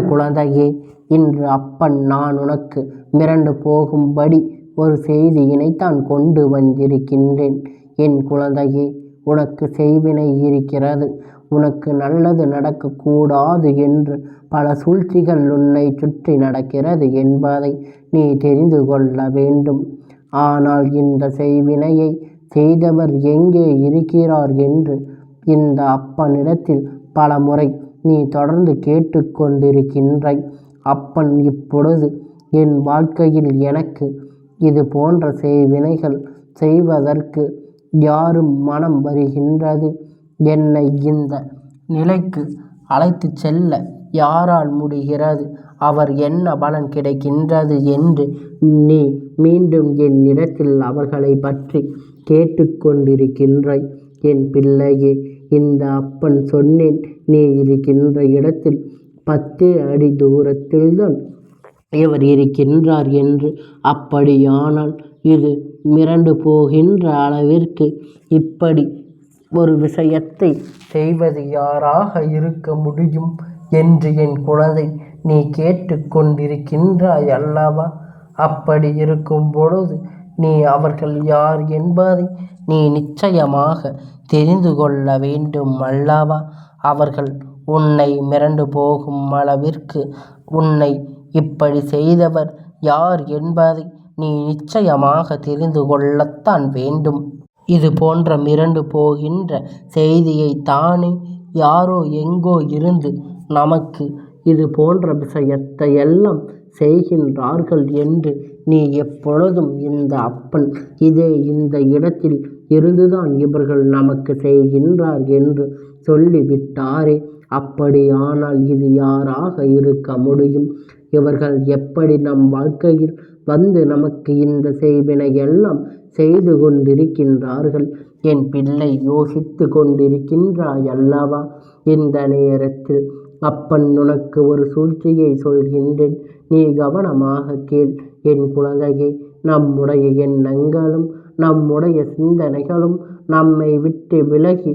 குழந்தையே, இன்று அப்பன் நான் உனக்கு மிரண்டு போகும்படி ஒரு செய்தியினைத்தான் கொண்டு வந்திருக்கின்றேன். என் குழந்தையே, உனக்கு செய்வினை இருக்கிறது. உனக்கு நல்லது நடக்கக்கூடாது என்று பல சூழ்ச்சிகள் உன்னை சுற்றி நடக்கிறது என்பதை நீ தெரிந்து கொள்ள வேண்டும். ஆனால் இந்த செய்வினையை செய்தவர் எங்கே இருக்கிறார் என்று இந்த அப்பனிடத்தில் பல முறை நீ தொடர்ந்து கேட்டுக்கொண்டிருக்கின்றாய். அப்பன் இப்பொழுது என் வாழ்க்கையில் எனக்கு இது போன்ற செய்வினைகள் செய்வதற்கு யாரும் மனம் வருகின்றது, என்னை இந்த நிலைக்கு அழைத்து செல்ல யாரால் முடிகிறது, அவர் என்ன பலன் கிடைக்கின்றது என்று நீ மீண்டும் என்னிடத்தில் அவர்களை பற்றி கேட்டுக்கொண்டிருக்கின்றாய். என் பிள்ளையே, இந்த அப்பன் சொன்னேன், நீ இருக்கின்ற இடத்தில் 10 அடி தூரத்தில்தான் இவர் இருக்கின்றார் என்று. அப்படியானால் இது மிரண்டு போகின்ற அளவிற்கு இப்படி ஒரு விஷயத்தை செய்வது யாராக இருக்க முடியும் என்று என் குழந்தை நீ கேட்டுக்கொண்டிருக்கின்றாய் அல்லவா? அப்படி இருக்கும் பொழுது நீ அவர்கள் யார் என்பதை நீ நிச்சயமாக தெரிந்து கொள்ள வேண்டும் அல்லவா? அவர்கள் உன்னை மிரண்டு போகும் அளவிற்கு உன்னை இப்படி செய்தவர் யார் என்பதை நீ நிச்சயமாக தெரிந்து கொள்ளத்தான் வேண்டும். இது போன்ற மிரண்டு போகின்ற செய்தியை தானே யாரோ எங்கோ இருந்து நமக்கு இது போன்ற விஷயத்தை எல்லாம் செய்கின்றார்கள் என்று நீ எப்பொழுதும் இந்த அப்பன் இந்த இடத்தில் இருந்துதான் இவர்கள் நமக்கு செய்கின்றார் என்று சொல்லிவிட்டாரே. அப்படியானால் இது யாராக இருக்க முடியும்? இவர்கள் எப்படி நம் வாழ்க்கையில் வந்து நமக்கு இந்த செய்வினை எல்லாம் செய்து கொண்டிருக்கின்றார்கள்? என் பிள்ளை, யோசித்து கொண்டிருக்கின்றாய் அல்லவா? இந்த நேரத்தில் அப்பன் உனக்கு ஒரு சூழ்ச்சியை சொல்கின்றேன், நீ கவனமாக கேள். என் குழந்தையே, நம்முடைய எண்ணங்களும் நம்முடைய சிந்தனைகளும் நம்மை விட்டு விலகி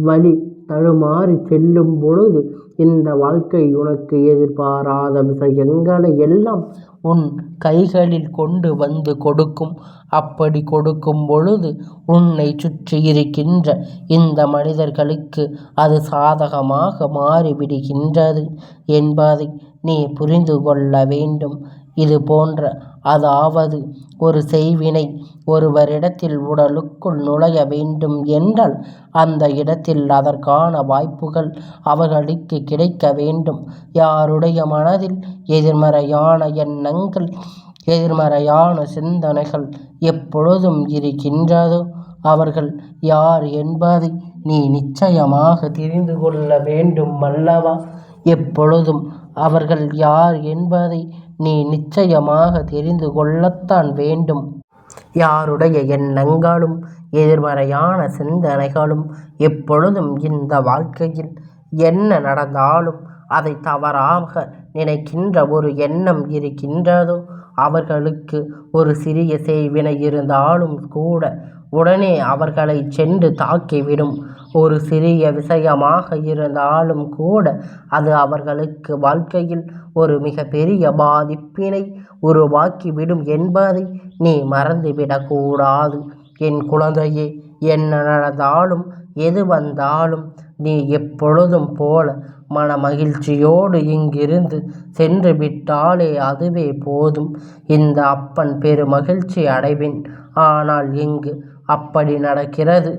வழி தடுமாறி செல்லும் பொழுது இந்த வாழ்க்கை உனக்கு எதிர்பாராத விஷயங்களை எல்லாம் உன் கைகளில் கொண்டு வந்து கொடுக்கும். அப்படி கொடுக்கும் பொழுது உன்னை சுற்றி இருக்கின்ற இந்த மனிதர்களுக்கு அது சாதகமாக மாறிவிடுகின்றது என்பதை நீ புரிந்து கொள்ள வேண்டும். இது போன்ற அதாவது ஒரு செய்வினை ஒருவரிடத்தில் உடலுக்குள் நுழைய வேண்டும் என்றால் அந்த இடத்தில் அதற்கான வாய்ப்புகள் அவர்களுக்கு கிடைக்க வேண்டும். யாருடைய மனதில் எதிர்மறையான எண்ணங்கள், எதிர்மறையான சிந்தனைகள் எப்பொழுதும் இருக்கின்றதோ அவர்கள் யார் என்பதை நீ நிச்சயமாக தெரிந்து கொள்ள வேண்டும் அல்லவா? எப்பொழுதும் அவர்கள் யார் என்பதை நீ நிச்சயமாக தெரிந்து கொள்ளத்தான் வேண்டும். யாருடைய எண்ணங்களும் எதிர்மறையான சிந்தனைகளும் எப்பொழுதும் இந்த வாழ்க்கையில் என்ன நடந்தாலும் அதை தவறாக நினைக்கின்ற ஒரு எண்ணம் இருக்கின்றதோ அவர்களுக்கு ஒரு சிறிய செய்வினை இருந்தாலும் கூட உடனே அவர்களை சென்று தாக்கிவிடும். ஒரு சிறிய விஷயமாக இருந்தாலும் கூட அது அவர்களுக்கு வாழ்க்கையில் ஒரு மிக பெரிய பாதிப்பினை உருவாக்கிவிடும் என்பதை நீ மறந்துவிடக்கூடாது. என் குழந்தையே, என்ன நடந்தாலும் எது வந்தாலும் நீ எப்பொழுதும் போல மன மகிழ்ச்சியோடு இங்கிருந்து சென்று விட்டாலே அதுவே போதும். இந்த அப்பன் பெருமகிழ்ச்சி அடைவேன். ஆனால் இங்கு அப்படி நடக்கிறது.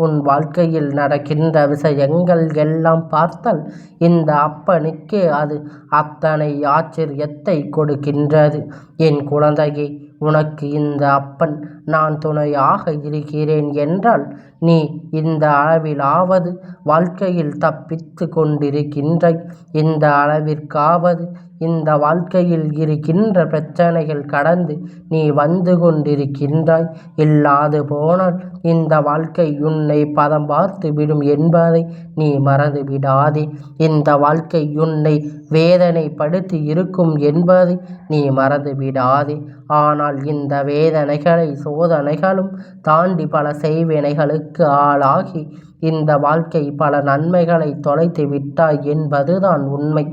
உன் வாழ்க்கையில் நடக்கின்ற விஷயங்கள் எல்லாம் பார்த்தால் இந்த அப்பனுக்கே அது அத்தனை ஆச்சரியத்தை கொடுக்கின்றது. என் குழந்தையே, உனக்கு இந்த அப்பன் நான் துணையாக இருக்கிறேன் என்றால் நீ இந்த அளவிலாவது வாழ்க்கையில் தப்பித்து கொண்டிருக்கின்றாய். இந்த அளவிற்காவது இந்த வாழ்க்கையில் இருக்கின்ற பிரச்சனைகள் கடந்து நீ வந்து கொண்டிருக்கின்றாய். இல்லாது போனால் இந்த வாழ்க்கை உன்னை பதம் பார்த்து விடும் என்பதை நீ மறந்து விடாதே. இந்த வாழ்க்கை உன்னை வேதனைப்படுத்தி இருக்கும் என்பதை நீ மறந்து விடாதே. ஆனால் இந்த வேதனைகளை சோதனைகளும் தாண்டி பல செய்வினைகளுக்கு ஆளாகி இந்த வாழ்க்கை பல நன்மைகளை தொலைத்து விட்டாய் என்பதுதான் உண்மை.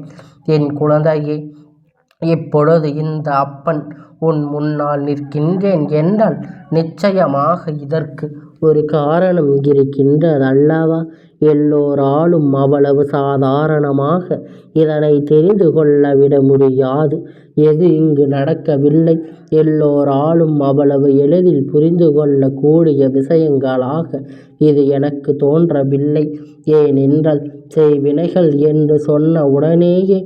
என் குழந்தையே, இப்பொழுது இந்த அப்பன் உன் முன்னால் நிற்கின்றேன் என்றால் நிச்சயமாக இதற்கு ஒரு காரணம் இருக்கின்றதல்லவா? எல்லோராலும் அவ்வளவு சாதாரணமாக இதனை தெரிந்து கொள்ள விட முடியாது. எது இங்கு நடக்கவில்லை, எல்லோராலும் அவ்வளவு எளிதில் புரிந்து கொள்ளக்கூடிய விஷயங்களாக இது எனக்கு தோன்றவில்லை. ஏனென்றால் செய்வினைகள் என்று சொன்ன உடனேயே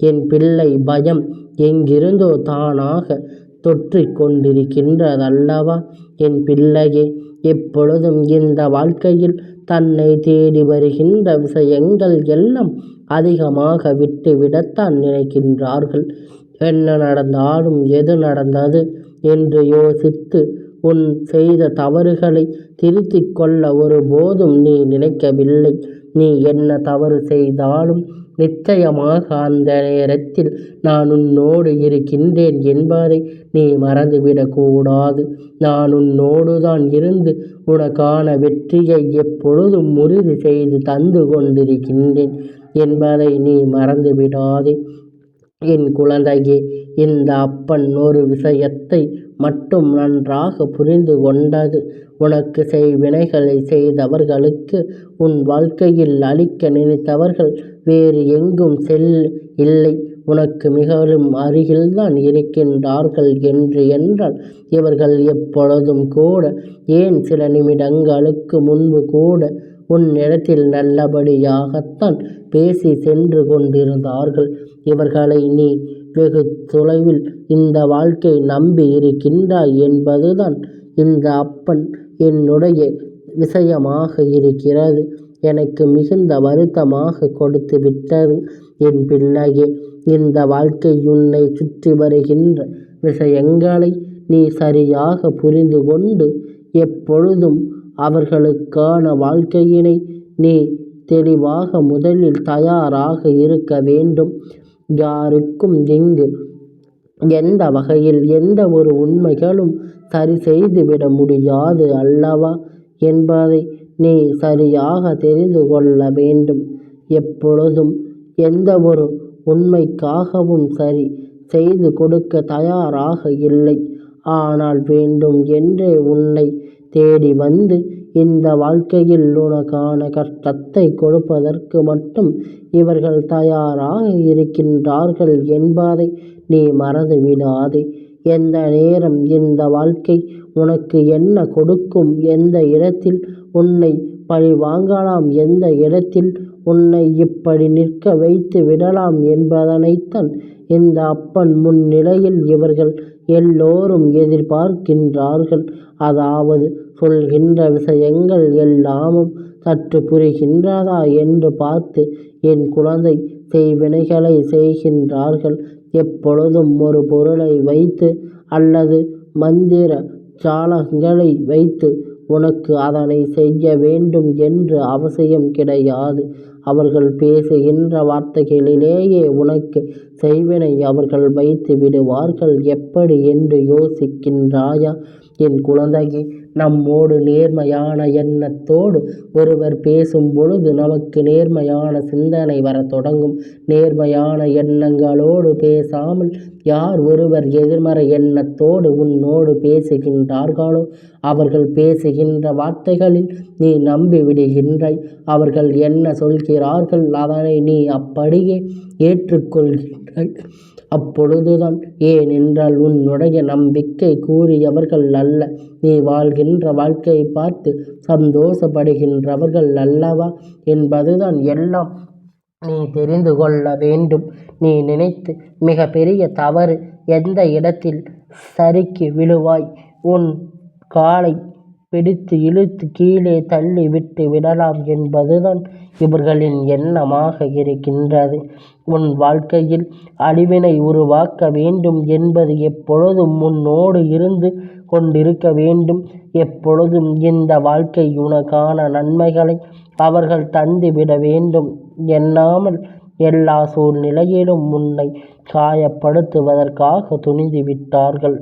என் பிள்ளை பயம் எங்கிருந்தோ தானாக தொற்றிக் கொண்டிருக்கின்றதல்லவா? என் பிள்ளையே, எப்பொழுதும் இந்த வாழ்க்கையில் தன்னை தேடி வருகின்ற விஷயங்கள் எல்லாம் அதிகமாக விட்டுவிடத்தான் நினைக்கின்றார்கள். என்ன நடந்தாலும் எது நடந்தது என்று யோசித்து உன் செய்த தவறுகளை திருத்திக் கொள்ள ஒருபோதும் நீ நினைக்கவில்லை. நீ என்ன தவறு செய்தாலும் நிச்சயமாக அந்த நேரத்தில் நான் உன்னோடு இருக்கின்றேன் என்பதை நீ மறந்துவிடக்கூடாது. நான் உன்னோடுதான் இருந்து உனக்கான வெற்றியை எப்பொழுதும் உறுதி செய்து தந்து கொண்டிருக்கின்றேன் என்பதை நீ மறந்துவிடாதே. என் குழந்தையே, இந்த அப்பன் ஒரு விஷயத்தை மட்டும் நன்றாக புரிந்து கொண்டது. உனக்கு செய்வினைகளை செய்தவர்களுக்கு உன் வாழ்க்கையில் அளிக்க நினைத்தவர்கள் வேறு எங்கும் இல்லை, உனக்கு மிகவும் அருகில்தான் இருக்கின்றார்கள் என்றால் இவர்கள் எப்பொழுதும் கூட, ஏன் சில நிமிடங்களுக்கு முன்பு கூட உன்னிடத்தில் நல்லபடியாகத்தான் பேசி சென்று கொண்டிருந்தார்கள். இவர்களை நீ வெகு தொலைவில் இந்த வாழ்க்கை நம்பி இருக்கின்றாய் என்பதுதான் இந்த அப்பன் என்னுடைய விஷயமாக இருக்கிறது. எனக்கு மிகுந்த வருத்தமாக கொடுத்து விட்டது. என் பிள்ளையே, இந்த வாழ்க்கை உன்னை சுற்றி வருகின்ற விஷயங்களை நீ சரியாக புரிந்து கொண்டு எப்பொழுதும் அவர்களுக்கான வாழ்க்கையினை நீ தெளிவாக முதலில் தயாராக இருக்க வேண்டும். யாருக்கும் இங்கு எந்த வகையில் எந்த ஒரு உண்மைகளும் சரி செய்து விட முடியாது அல்லவா என்பதை நீ சரியாக தெரிந்து கொள்ள வேண்டும். எப்பொழுதும் எந்த ஒரு உண்மைக்காகவும் சரி செய்து கொடுக்க தயாராக இல்லை. ஆனால் வேண்டும் என்றே உன்னை தேடி வந்து இந்த வாழ்க்கையில் உனக்கான கஷ்டத்தை கொடுப்பதற்கு மட்டும் இவர்கள் தயாராக இருக்கின்றார்கள் என்பதை நீ மறந்து விடாதே. எந்த நேரம் இந்த வாழ்க்கை உனக்கு என்ன கொடுக்கும், எந்த இடத்தில் உன்னை பழி வாங்கலாம், எந்த இடத்தில் உன்னை இப்படி நிற்க வைத்து விடலாம் என்பதனைத்தான் இந்த அப்பன் முன்னிலையில் இவர்கள் எல்லோரும் எதிர்பார்க்கின்றார்கள். அதாவது சொல்கின்ற விஷயங்கள் எல்லாமும் சற்று புரிகின்றதா என்று பார்த்து என் குழந்தை செய்வினைகளை செய்கின்றார்கள். எப்பொழுதும் ஒரு பொருளை வைத்து அல்லது மந்திர ஜாலங்களை வைத்து உனக்கு அதனை செய்ய வேண்டும் என்று அவசியம் கிடையாது. அவர்கள் பேசுகின்ற வார்த்தைகளிலேயே உனக்கு செய்வினை அவர்கள் வைத்து விடுவார்கள். எப்படி என்று யோசிக்கின்றாயா? என் குழந்தையே, நம்மோடு நேர்மையான எண்ணத்தோடு ஒருவர் பேசும் பொழுது நமக்கு நேர்மையான சிந்தனை வர தொடங்கும். நேர்மையான எண்ணங்களோடு பேசாமல் யார் ஒருவர் எதிர்மறை எண்ணத்தோடு உன்னோடு பேசுகின்றார்களோ அவர்கள் பேசுகின்ற வார்த்தைகளில் நீ நம்பி விடுகின்றாய். அவர்கள் என்ன சொல்கிறார்கள் அதனை நீ அப்படியே ஏற்றுக்கொள்கின்றாய். அப்பொழுதுதான், ஏனென்றால் உன்னுடைய நம்பிக்கை கூறியவர்கள் அல்ல, நீ வாழ்கின்ற வாழ்க்கையை பார்த்து சந்தோஷப்படுகின்றவர்கள் அல்லவா என்பதுதான் எல்லாம் நீ தெரிந்து கொள்ள வேண்டும். நீ நினைத்து மிக பெரிய தவறு எந்த இடத்தில் சறுக்கி விழுவாய், உன் காலை பிடித்து இழுத்து கீழே தள்ளி விட்டு விடலாம் என்பதுதான் இவர்களின் எண்ணமாக இருக்கின்றது. உன் வாழ்க்கையில் அழிவினை உருவாக்க வேண்டும் என்பது எப்பொழுதும் உன்னோடு இருந்து கொண்டிருக்க வேண்டும். எப்பொழுதும் இந்த வாழ்க்கை உனக்கான நன்மைகளை அவர்கள் தந்துவிட வேண்டும் எண்ணாமல் எல்லா சூழ்நிலையிலும் உன்னை காயப்படுத்துவதற்காக துணிந்து விட்டார்கள்.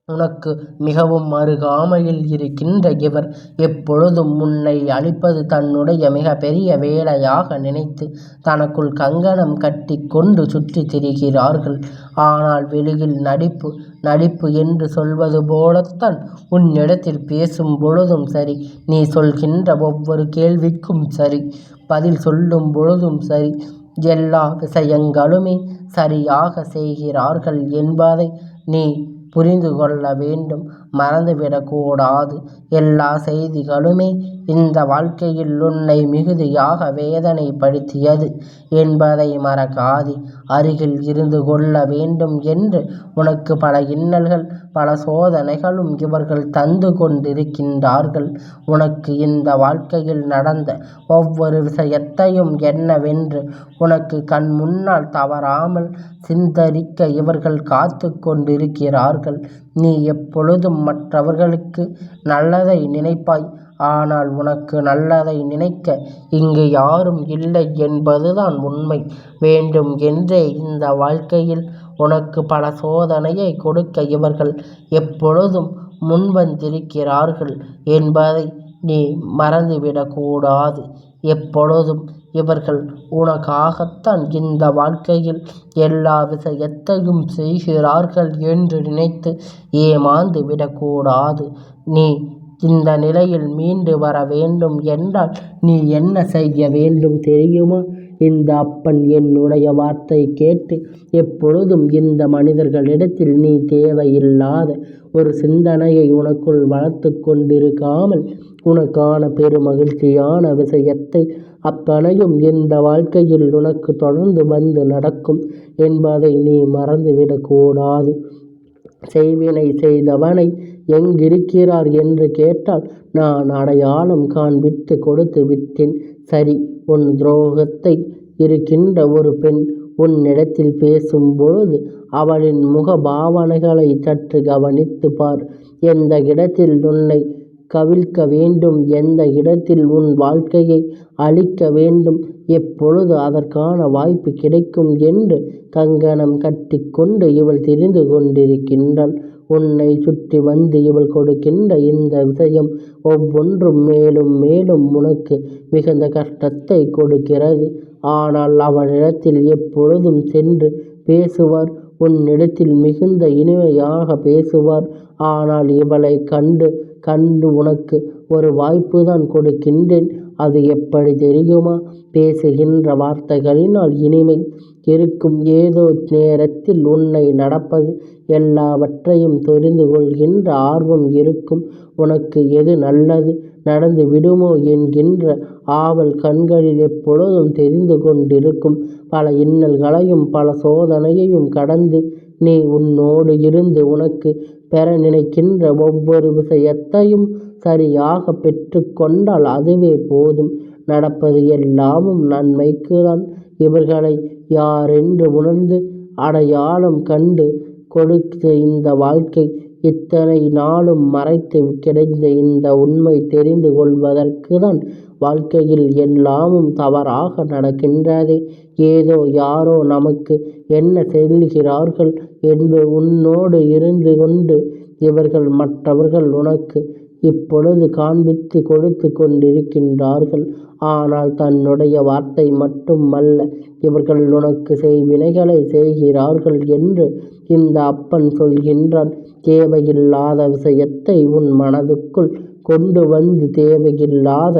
உனக்கு மிகவும் அருகாமையில் இருக்கின்ற இவர் எப்பொழுதும் உன்னை அழிப்பது தன்னுடைய மிக பெரிய வேலையாக நினைத்து தனக்குள் கங்கணம் கட்டி கொண்டு சுற்றி திரிகிறார்கள். ஆனால் வெளியில் நடிப்பு நடிப்பு என்று சொல்வது போலத்தான் உன்னிடத்தில் பேசும் பொழுதும் சரி, நீ சொல்கின்ற ஒவ்வொரு கேள்விக்கும் சரி, பதில் சொல்லும் பொழுதும் சரி, எல்லா விஷயங்களுமே சரியாக செய்கிறார்கள் என்பதை நீ புரிந்து கொள்ள வேண்டும். மறந்துவிடக்கூடாது. எல்லா செய்திகளுமே இந்த வாழ்க்கையில் உன்னை மிகுதியாக வேதனைப்படுத்தியது என்பதை மறக்காதே. அருகில் இருந்து கொள்ள வேண்டும் என்று உனக்கு பல இன்னல்கள் பல சோதனைகளும் இவர்கள் தந்து கொண்டிருக்கின்றார்கள். உனக்கு இந்த வாழ்க்கையில் நடந்த ஒவ்வொரு விஷயத்தையும் என்னவென்று உனக்கு கண் முன்னால் தவறாமல் சிந்தரிக்க இவர்கள் காத்து கொண்டிருக்கிறார்கள். நீ எப்பொழுதும் மற்றவர்களுக்கு நல்லதை நினைப்பாய். ஆனால் உனக்கு நல்லதை நினைக்க இங்கு யாரும் இல்லை என்பதுதான் உண்மை. வேண்டும் என்றே இந்த வாழ்க்கையில் உனக்கு பல சோதனையை கொடுக்க இவர்கள் எப்பொழுதும் முன்வந்திருக்கிறார்கள் என்பதை நீ மறந்துவிடக்கூடாது. எப்பொழுதும் இவர்கள் உனக்காகத்தான் இந்த வாழ்க்கையில் எல்லா விஷயத்தையும் செய்கிறார்கள் என்று நினைத்து ஏமாந்து விடக்கூடாது. நீ இந்த நிலையில் மீண்டு வர வேண்டும் என்றால் நீ என்ன செய்ய வேண்டும் தெரியுமா? இந்த அப்பன் என்னுடைய வார்த்தை கேட்டு எப்பொழுதும் இந்த மனிதர்களிடத்தில் நீ தேவையில்லாத ஒரு சிந்தனையை உனக்குள் வளர்த்து கொண்டிருக்காமல் உனக்கான பெருமகிழ்ச்சியான விஷயத்தை அத்தனையும் இந்த வாழ்க்கையில் உனக்கு தொடர்ந்து வந்து நடக்கும் என்பதை நீ மறந்துவிடக்கூடாது. செய்வினை செய்தவனை எங்கிருக்கிறார் என்று கேட்டால் நான் அடையாளம் காண்பித்து கொடுத்து விட்டேன். சரி, உன் துரோகத்தை இருக்கின்ற ஒரு பெண் உன்னிடத்தில் பேசும் பொழுது அவளின் முக பாவனைகளை சற்று கவனித்து பார். எந்த இடத்தில் உன்னை கவிழ்க்க வேண்டும், எந்த இடத்தில் உன் வாழ்க்கையை அழிக்க வேண்டும், எப்பொழுது அதற்கான வாய்ப்பு கிடைக்கும் என்று கங்கணம் கட்டி கொண்டு இவள் திரிந்து கொண்டிருக்கின்றாள். உன்னை சுற்றி வந்து இவள் கொடுக்கின்ற இந்த விஷயம் ஒவ்வொன்றும் மேலும் மேலும் உனக்கு மிகுந்த கஷ்டத்தை கொடுக்கிறது. ஆனால் அவளிடத்தில் எப்பொழுதும் சென்று பேசுவார். உன்னிடத்தில் மிகுந்த இனிமையாக பேசுவார். ஆனால் இவளை கண்டு கண்டு உனக்கு ஒரு வாய்ப்பு தான் கொடுக்கின்றேன். அது எப்படி தெரியுமா? பேசுகின்ற வார்த்தைகளினால் இனிமை இருக்கும். ஏதோ நேரத்தில் உன்னை நடப்பது எல்லாவற்றையும் தெரிந்து கொள்கின்ற ஆர்வம் இருக்கும். உனக்கு எது நல்லது நடந்து விடுமோ என்கின்ற ஆவல் கண்களில் எப்பொழுதும் தெரிந்து கொண்டிருக்கும். பல இன்னல்களையும் பல சோதனையையும் கடந்து நீ உன்னோடு இருந்து உனக்கு பெற நினைக்கின்ற ஒவ்வொரு விஷயத்தையும் சரியாக பெற்று கொண்டால் அதுவே போதும். நடப்பது எல்லாமும் நன்மைக்குதான். இவர்களை யாரென்று உணர்ந்து அடையாளம் கண்டு கொடுத்த இந்த வாழ்க்கை இத்தனை நாளும் மறைத்து கிடைத்த இந்த உண்மை தெரிந்து கொள்வதற்கு தான் வாழ்க்கையில் எல்லாமும் தவறாக நடக்கின்றதே. ஏதோ யாரோ நமக்கு என்ன செல்கிறார்கள் என்று உன்னோடு இருந்து கொண்டு இவர்கள் மற்றவர்கள் உனக்கு இப்பொழுது காண்பித்து கொடுத்து கொண்டிருக்கின்றார்கள். ஆனால் தன்னுடைய வார்த்தை மட்டுமல்ல, இவர்கள் உனக்கு செய்வினைகளை செய்கிறார்கள் என்று இந்த அப்பன் சொல்கின்றான். தேவையில்லாத விஷயத்தை உன் மனதுக்குள் கொண்டு வந்து தேவையில்லாத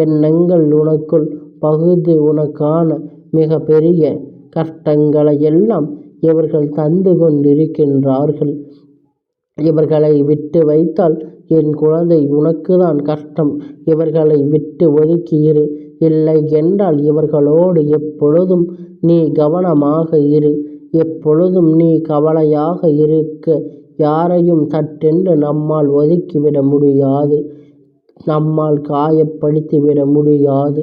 எண்ணங்கள் உனக்குள் பகுது உனக்கான மிக பெரிய கஷ்டங்களை எல்லாம் இவர்கள் தந்து கொண்டிருக்கின்றார்கள். இவர்களை விட்டு வைத்தால் என் குழந்தை உனக்குதான் கஷ்டம். இவர்களை விட்டு ஒதுக்கியிரு. இல்லை என்றால் இவர்களோடு எப்பொழுதும் நீ கவனமாக இரு. எப்பொழுதும் நீ கவலையாக இருக்க யாரையும் சட்டென்று நம்மால் ஒதுக்கிவிட முடியாது, நம்மால் காயப்படுத்திவிட முடியாது.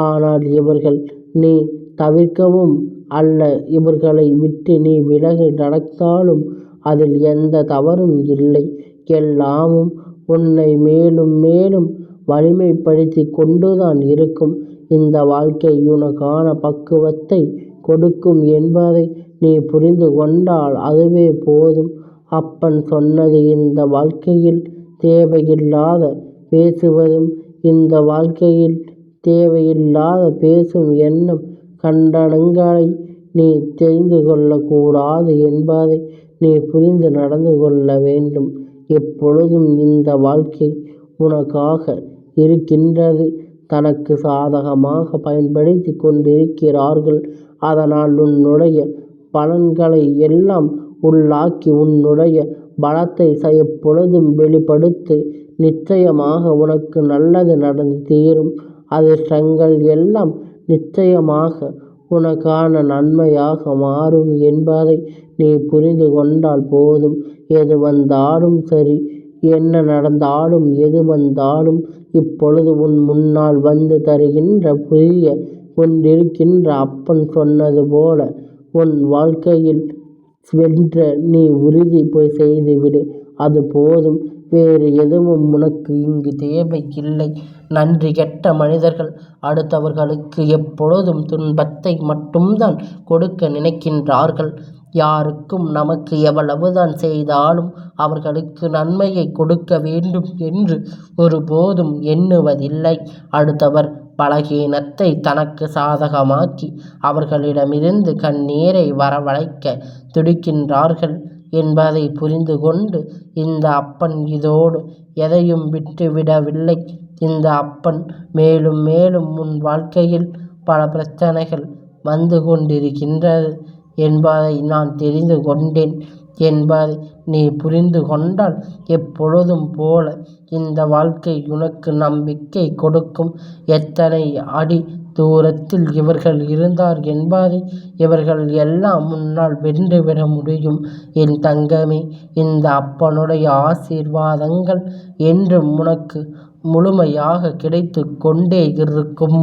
ஆனால் இவர்கள் நீ தவிர்க்கவும் அல்ல, இவர்களை விட்டு நீ விலகி நடந்தாலும் அதில் எந்த தவறும் இல்லை. எல்லாமும் உன்னை மேலும் மேலும் வலிமைப்படுத்தி கொண்டுதான் இருக்கும். இந்த வாழ்க்கை உனக்கான பக்குவத்தை கொடுக்கும் என்பதை நீ புரிந்து கொண்டால் அதுவே போதும். அப்பன் சொன்னது இந்த வாழ்க்கையில் தேவையில்லாத பேசுவதும் இந்த வாழ்க்கையில் தேவையில்லாத பேசும் எண்ணம் கண்டனங்களை நீ தெரிந்து கொள்ளக்கூடாது என்பதை நீ புரிந்து நடந்து கொள்ள வேண்டும். எப்பொழுதும் இந்த வாழ்க்கை உனக்காக இருக்கின்றது. தனக்கு சாதகமாக பயன்படுத்தி கொண்டிருக்கிறார்கள். அதனால் உன்னுடைய பலன்களை எல்லாம் உள்ளாக்கி உன்னுடைய பலத்தை எப்பொழுதும் வெளிப்படுத்து. நிச்சயமாக உனக்கு நல்லது நடந்து தீரும். அதிர்ஷ்டங்கள் எல்லாம் நிச்சயமாக உனக்கான நன்மையாக மாறும் என்பதை நீ புரிந்து கொண்டால் போதும். எது வந்தாலும் சரி, என்ன நடந்தாலும் எது வந்தாலும் இப்பொழுது உன் முன்னால் வந்து தருகின்ற புரிய கொண்டிருக்கின்ற அப்பன் சொன்னது போல உன் வாழ்க்கையில் வென்ற நீ உறுதி செய்துவிடு. அது போதும். வேறு எதுவும் உனக்கு இங்கு தேவையில்லை. நன்றி கெட்ட மனிதர்கள் அடுத்தவர்களுக்கு எப்பொழுதும் துன்பத்தை மட்டும்தான் கொடுக்க நினைக்கின்றார்கள். யாருக்கும் நமக்கு எவ்வளவுதான் செய்தாலும் அவர்களுக்கு நன்மையை கொடுக்க வேண்டும் என்று ஒருபோதும் எண்ணுவதில்லை. அடுத்தவர் பலகீனத்தை தனக்கு சாதகமாக்கி அவர்களிடமிருந்து கண்ணீரை வரவழைக்க துடிக்கின்றார்கள் என்பதை புரிந்து கொண்டு இந்த அப்பன் இதோடு எதையும் விட்டுவிடவில்லை. இந்த அப்பன் மேலும் மேலும் உன் வாழ்க்கையில் பல பிரச்சனைகள் வந்து கொண்டிருக்கின்றது என்பதை நான் தெரிந்து கொண்டேன் என்பதை நீ புரிந்து கொண்டால் எப்பொழுதும் போல இந்த வாழ்க்கை உனக்கு நம்பிக்கை கொடுக்கும். எத்தனை அடி தூரத்தில் இவர்கள் இருந்தார் என்பதை இவர்கள் எல்லாம் முன்னால் வென்றுவிட முடியும். என் தங்கமே, இந்த அப்பனுடைய ஆசீர்வாதங்கள் என்றும் உனக்கு முழுமையாக கிடைத்து கொண்டே இருக்கும்.